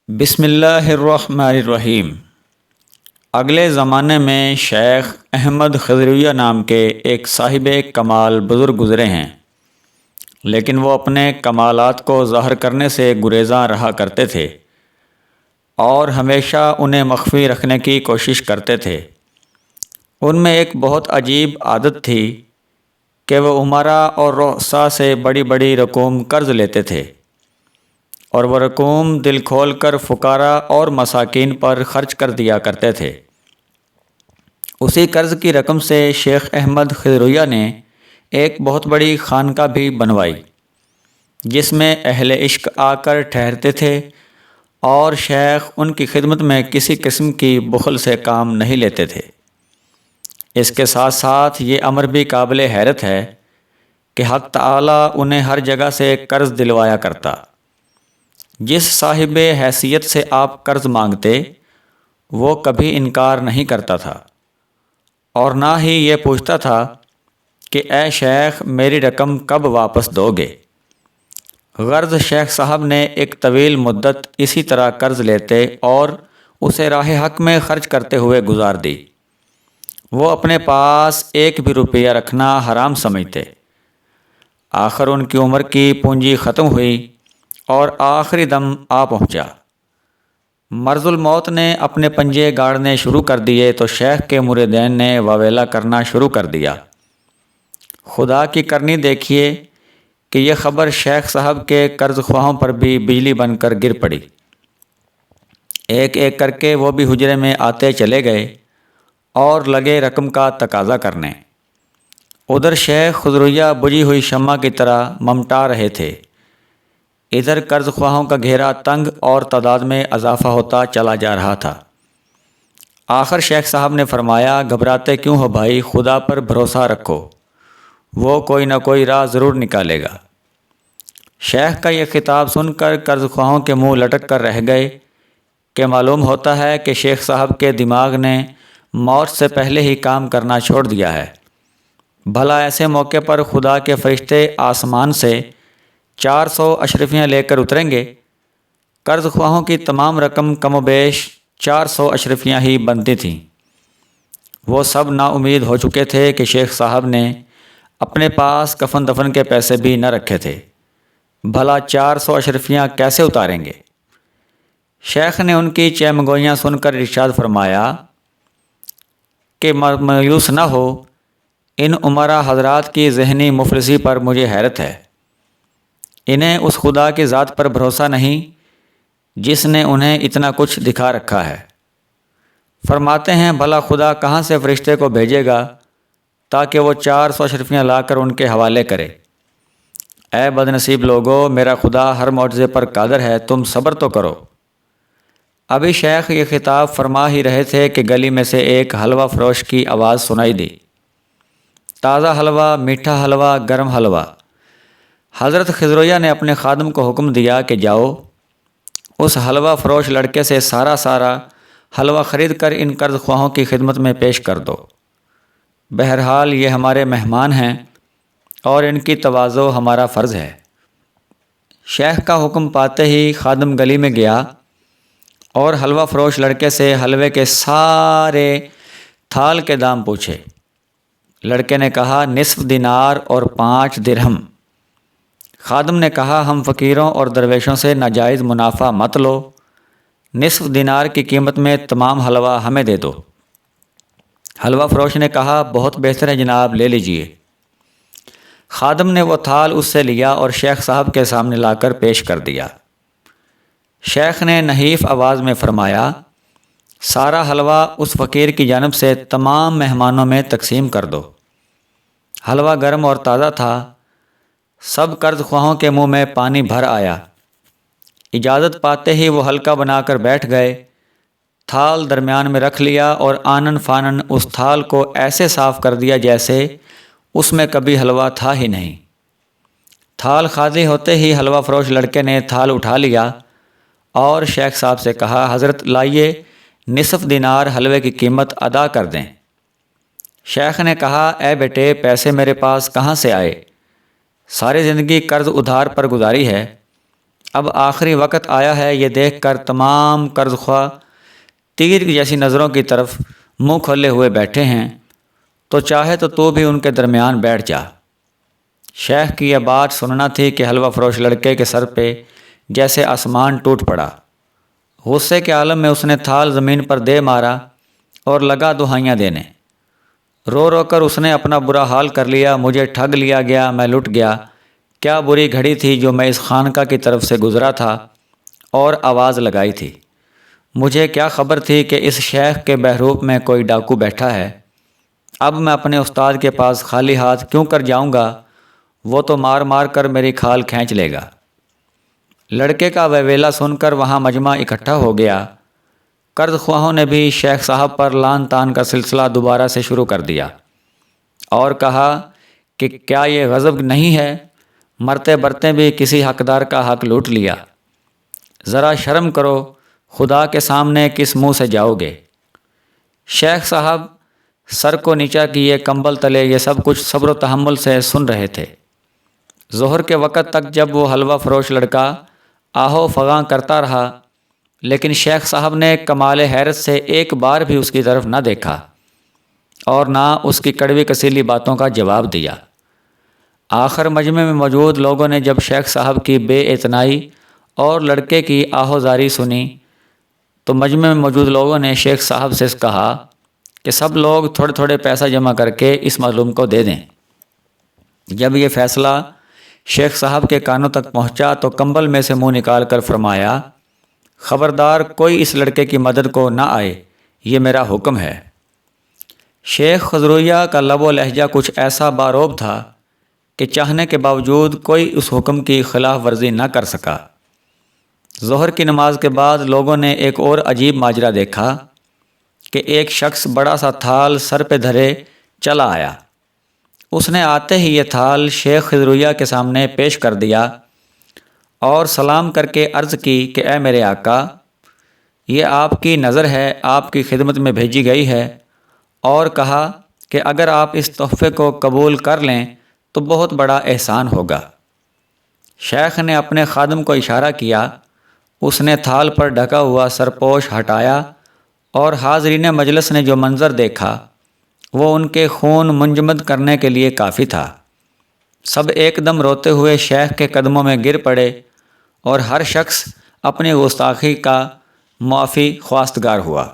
بسم اللہ الرحمن الرحیم۔ اگلے زمانے میں شیخ احمد خضرویہ نام کے ایک صاحب کمال بزرگ گزرے ہیں، لیکن وہ اپنے کمالات کو ظاہر کرنے سے گریزاں رہا کرتے تھے اور ہمیشہ انہیں مخفی رکھنے کی کوشش کرتے تھے۔ ان میں ایک بہت عجیب عادت تھی کہ وہ امراء اور رؤساء سے بڑی بڑی رقوم قرض لیتے تھے، اور وہ رقوم دل کھول کر فقراء اور مساکین پر خرچ کر دیا کرتے تھے۔ اسی قرض کی رقم سے شیخ احمد خضرویہ نے ایک بہت بڑی خانقاہ بھی بنوائی، جس میں اہل عشق آ کر ٹھہرتے تھے، اور شیخ ان کی خدمت میں کسی قسم کی بخل سے کام نہیں لیتے تھے۔ اس کے ساتھ ساتھ یہ امر بھی قابل حیرت ہے کہ حق تعالیٰ انہیں ہر جگہ سے قرض دلوایا کرتا۔ جس صاحب حیثیت سے آپ قرض مانگتے وہ کبھی انکار نہیں کرتا تھا، اور نہ ہی یہ پوچھتا تھا کہ اے شیخ میری رقم کب واپس دو گے۔ غرض شیخ صاحب نے ایک طویل مدت اسی طرح قرض لیتے اور اسے راہ حق میں خرچ کرتے ہوئے گزار دی۔ وہ اپنے پاس ایک بھی روپیہ رکھنا حرام سمجھتے۔ آخر ان کی عمر کی پونجی ختم ہوئی اور آخری دم آ پہنچا۔ مرض الموت نے اپنے پنجے گاڑنے شروع کر دیے تو شیخ کے مریدین نے واویلا کرنا شروع کر دیا۔ خدا کی کرنی دیکھیے کہ یہ خبر شیخ صاحب کے قرض خواہوں پر بھی بجلی بن کر گر پڑی۔ ایک ایک کر کے وہ بھی حجرے میں آتے چلے گئے اور لگے رقم کا تقاضا کرنے۔ ادھر شیخ خضرویہ بجھی ہوئی شمع کی طرح ممٹا رہے تھے۔ ادھر قرض خواہوں کا گھیرا تنگ اور تعداد میں اضافہ ہوتا چلا جا رہا تھا۔ آخر شیخ صاحب نے فرمایا، گھبراتے کیوں ہو بھائی، خدا پر بھروسہ رکھو، وہ کوئی نہ کوئی راہ ضرور نکالے گا۔ شیخ کا یہ خطاب سن کر قرض خواہوں کے منہ لٹک کر رہ گئے کہ معلوم ہوتا ہے کہ شیخ صاحب کے دماغ نے موت سے پہلے ہی کام کرنا چھوڑ دیا ہے۔ بھلا ایسے موقع پر خدا کے فرشتے آسمان سے 400 اشرفیاں لے کر اتریں گے؟ قرض خواہوں کی تمام رقم کم و بیش 400 اشرفیاں ہی بنتی تھیں۔ وہ سب نا امید ہو چکے تھے کہ شیخ صاحب نے اپنے پاس کفن دفن کے پیسے بھی نہ رکھے تھے، بھلا 400 اشرفیاں کیسے اتاریں گے؟ شیخ نے ان کی چیمگوئیاں سن کر ارشاد فرمایا کہ مایوس نہ ہو، ان امراء حضرات کی ذہنی مفلسی پر مجھے حیرت ہے۔ انہیں اس خدا کی ذات پر بھروسہ نہیں جس نے انہیں اتنا کچھ دکھا رکھا ہے۔ فرماتے ہیں بھلا خدا کہاں سے فرشتے کو بھیجے گا تاکہ وہ 400 اشرفیاں لا کر ان کے حوالے کرے؟ اے بد نصیب لوگو، میرا خدا ہر معجزے پر قادر ہے، تم صبر تو کرو۔ ابھی شیخ یہ خطاب فرما ہی رہے تھے کہ گلی میں سے ایک حلوہ فروش کی آواز سنائی دی، تازہ حلوہ، میٹھا حلوہ، گرم حلوہ۔ حضرت خضرویہ نے اپنے خادم کو حکم دیا کہ جاؤ اس حلوہ فروش لڑکے سے سارا حلوہ خرید کر ان قرض خواہوں کی خدمت میں پیش کر دو۔ بہرحال یہ ہمارے مہمان ہیں اور ان کی تواضع ہمارا فرض ہے۔ شیخ کا حکم پاتے ہی خادم گلی میں گیا اور حلوہ فروش لڑکے سے حلوے کے سارے تھال کے دام پوچھے۔ لڑکے نے کہا 1/2 دینار اور 5 درہم۔ خادم نے کہا ہم فقیروں اور درویشوں سے ناجائز منافع مت لو، 1/2 دینار کی قیمت میں تمام حلوہ ہمیں دے دو۔ حلوہ فروش نے کہا بہت بہتر ہے جناب، لے لیجئے۔ خادم نے وہ تھال اس سے لیا اور شیخ صاحب کے سامنے لا کر پیش کر دیا۔ شیخ نے نحیف آواز میں فرمایا، سارا حلوہ اس فقیر کی جانب سے تمام مہمانوں میں تقسیم کر دو۔ حلوہ گرم اور تازہ تھا، سب قرض خواہوں کے منہ میں پانی بھر آیا۔ اجازت پاتے ہی وہ حلقہ بنا کر بیٹھ گئے، تھال درمیان میں رکھ لیا اور آنن فانن اس تھال کو ایسے صاف کر دیا جیسے اس میں کبھی حلوہ تھا ہی نہیں۔ تھال خالی ہوتے ہی حلوہ فروش لڑکے نے تھال اٹھا لیا اور شیخ صاحب سے کہا حضرت لائیے 1/2 دینار حلوے کی قیمت ادا کر دیں۔ شیخ نے کہا اے بیٹے، پیسے میرے پاس کہاں سے آئے؟ ساری زندگی قرض ادھار پر گزاری ہے، اب آخری وقت آیا ہے، یہ دیکھ کر تمام قرض خواہ تیر جیسی نظروں کی طرف منہ کھولے ہوئے بیٹھے ہیں، تو چاہے تو بھی ان کے درمیان بیٹھ جا۔ شیخ کی یہ بات سننا تھی کہ حلوہ فروش لڑکے کے سر پہ جیسے آسمان ٹوٹ پڑا۔ غصے کے عالم میں اس نے تھال زمین پر دے مارا اور لگا دہائیاں دینے۔ رو رو کر اس نے اپنا برا حال کر لیا، مجھے ٹھگ لیا گیا، میں لٹ گیا، کیا بری گھڑی تھی جو میں اس خانقاہ کی طرف سے گزرا تھا اور آواز لگائی تھی۔ مجھے کیا خبر تھی کہ اس شیخ کے بحروپ میں کوئی ڈاکو بیٹھا ہے۔ اب میں اپنے استاد کے پاس خالی ہاتھ کیوں کر جاؤں گا، وہ تو مار مار کر میری کھال کھینچ لے گا۔ لڑکے کا ویویلا سن کر وہاں مجمع اکٹھا ہو گیا۔ قرض خواہوں نے بھی شیخ صاحب پر لعن طعن کا سلسلہ دوبارہ سے شروع کر دیا اور کہا کہ کیا یہ غضب نہیں ہے، مرتے برتے بھی کسی حقدار کا حق لوٹ لیا۔ ذرا شرم کرو، خدا کے سامنے کس منہ سے جاؤ گے۔ شیخ صاحب سر کو نیچا کیے کمبل تلے یہ سب کچھ صبر و تحمل سے سن رہے تھے۔ ظہر کے وقت تک جب وہ حلوہ فروش لڑکا آہو فغاں کرتا رہا، لیکن شیخ صاحب نے کمال حیرت سے ایک بار بھی اس کی طرف نہ دیکھا اور نہ اس کی کڑوی کسیلی باتوں کا جواب دیا۔ آخر مجمع میں موجود لوگوں نے جب شیخ صاحب کی بے اعتنائی اور لڑکے کی آہوزاری سنی تو مجمع میں موجود لوگوں نے شیخ صاحب سے کہا کہ سب لوگ تھوڑے تھوڑے پیسہ جمع کر کے اس مظلوم کو دے دیں۔ جب یہ فیصلہ شیخ صاحب کے کانوں تک پہنچا تو کمبل میں سے منہ نکال کر فرمایا، خبردار کوئی اس لڑکے کی مدد کو نہ آئے، یہ میرا حکم ہے۔ شیخ خضرویہ کا لب و لہجہ کچھ ایسا باروب تھا کہ چاہنے کے باوجود کوئی اس حکم کی خلاف ورزی نہ کر سکا۔ ظہر کی نماز کے بعد لوگوں نے ایک اور عجیب ماجرا دیکھا کہ ایک شخص بڑا سا تھال سر پہ دھرے چلا آیا۔ اس نے آتے ہی یہ تھال شیخ خضرویہ کے سامنے پیش کر دیا اور سلام کر کے عرض کی کہ اے میرے آقا، یہ آپ کی نظر ہے، آپ کی خدمت میں بھیجی گئی ہے، اور کہا کہ اگر آپ اس تحفے کو قبول کر لیں تو بہت بڑا احسان ہوگا۔ شیخ نے اپنے خادم کو اشارہ کیا، اس نے تھال پر ڈھکا ہوا سرپوش ہٹایا اور حاضرین مجلس نے جو منظر دیکھا وہ ان کے خون منجمد کرنے کے لیے کافی تھا۔ سب ایک دم روتے ہوئے شیخ کے قدموں میں گر پڑے اور ہر شخص اپنی گستاخی کا معافی خواستگار ہوا۔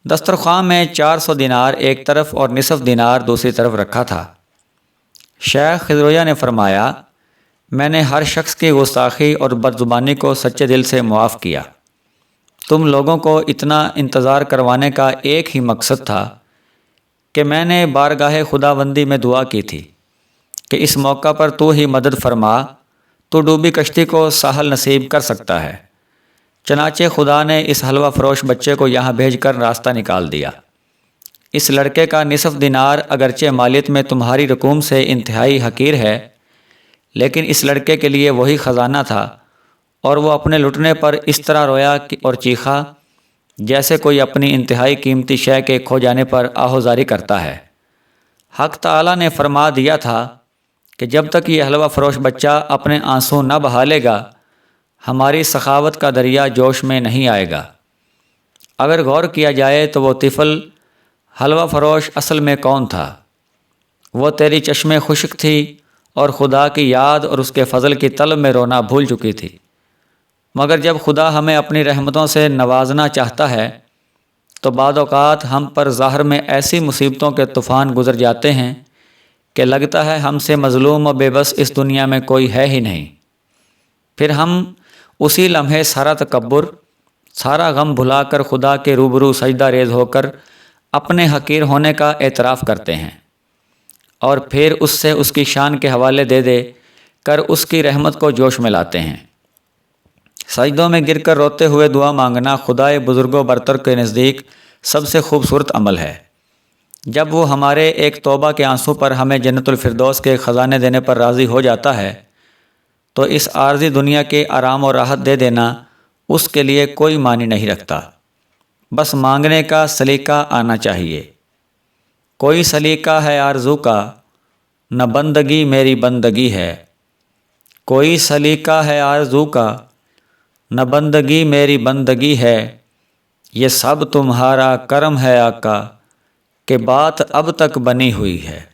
دسترخوان میں 400 دینار ایک طرف اور نصف دینار دوسری طرف رکھا تھا۔ شیخ خضرویہ نے فرمایا، میں نے ہر شخص کی گستاخی اور بدزبانی کو سچے دل سے معاف کیا۔ تم لوگوں کو اتنا انتظار کروانے کا ایک ہی مقصد تھا کہ میں نے بارگاہ خداوندی میں دعا کی تھی کہ اس موقع پر تو ہی مدد فرما، تو ڈوبی کشتی کو ساحل نصیب کر سکتا ہے۔ چنانچہ خدا نے اس حلوہ فروش بچے کو یہاں بھیج کر راستہ نکال دیا۔ اس لڑکے کا نصف دینار اگرچہ مالیت میں تمہاری رقوم سے انتہائی حقیر ہے، لیکن اس لڑکے کے لیے وہی خزانہ تھا، اور وہ اپنے لٹنے پر اس طرح رویا اور چیخا جیسے کوئی اپنی انتہائی قیمتی شے کے کھو جانے پر آہوزاری کرتا ہے۔ حق تعالیٰ نے فرما دیا تھا کہ جب تک یہ حلوہ فروش بچہ اپنے آنسو نہ بہا لے گا، ہماری سخاوت کا دریا جوش میں نہیں آئے گا۔ اگر غور کیا جائے تو وہ طفل حلوہ فروش اصل میں کون تھا؟ وہ تیری چشمیں خشک تھی اور خدا کی یاد اور اس کے فضل کی طلب میں رونا بھول چکی تھی۔ مگر جب خدا ہمیں اپنی رحمتوں سے نوازنا چاہتا ہے تو بعض اوقات ہم پر ظاہر میں ایسی مصیبتوں کے طوفان گزر جاتے ہیں کہ لگتا ہے ہم سے مظلوم و بے بس اس دنیا میں کوئی ہے ہی نہیں۔ پھر ہم اسی لمحے سارا تکبر، سارا غم بھلا کر خدا کے روبرو سجدہ ریز ہو کر اپنے حقیر ہونے کا اعتراف کرتے ہیں، اور پھر اس سے اس کی شان کے حوالے دے دے کر اس کی رحمت کو جوش میں لاتے ہیں۔ سجدوں میں گر کر روتے ہوئے دعا مانگنا خدائے بزرگ و برتر کے نزدیک سب سے خوبصورت عمل ہے۔ جب وہ ہمارے ایک توبہ کے آنسو پر ہمیں جنت الفردوس کے خزانے دینے پر راضی ہو جاتا ہے تو اس عارضی دنیا کے آرام و راحت دے دینا اس کے لیے کوئی معنی نہیں رکھتا۔ بس مانگنے کا سلیقہ آنا چاہیے۔ کوئی سلیقہ ہے آرزو کا، نہ بندگی میری بندگی ہے، کوئی سلیقہ ہے آرزو کا، نہ بندگی میری بندگی ہے، یہ سب تمہارا کرم ہے آقا کہ بات اب تک بنی ہوئی ہے۔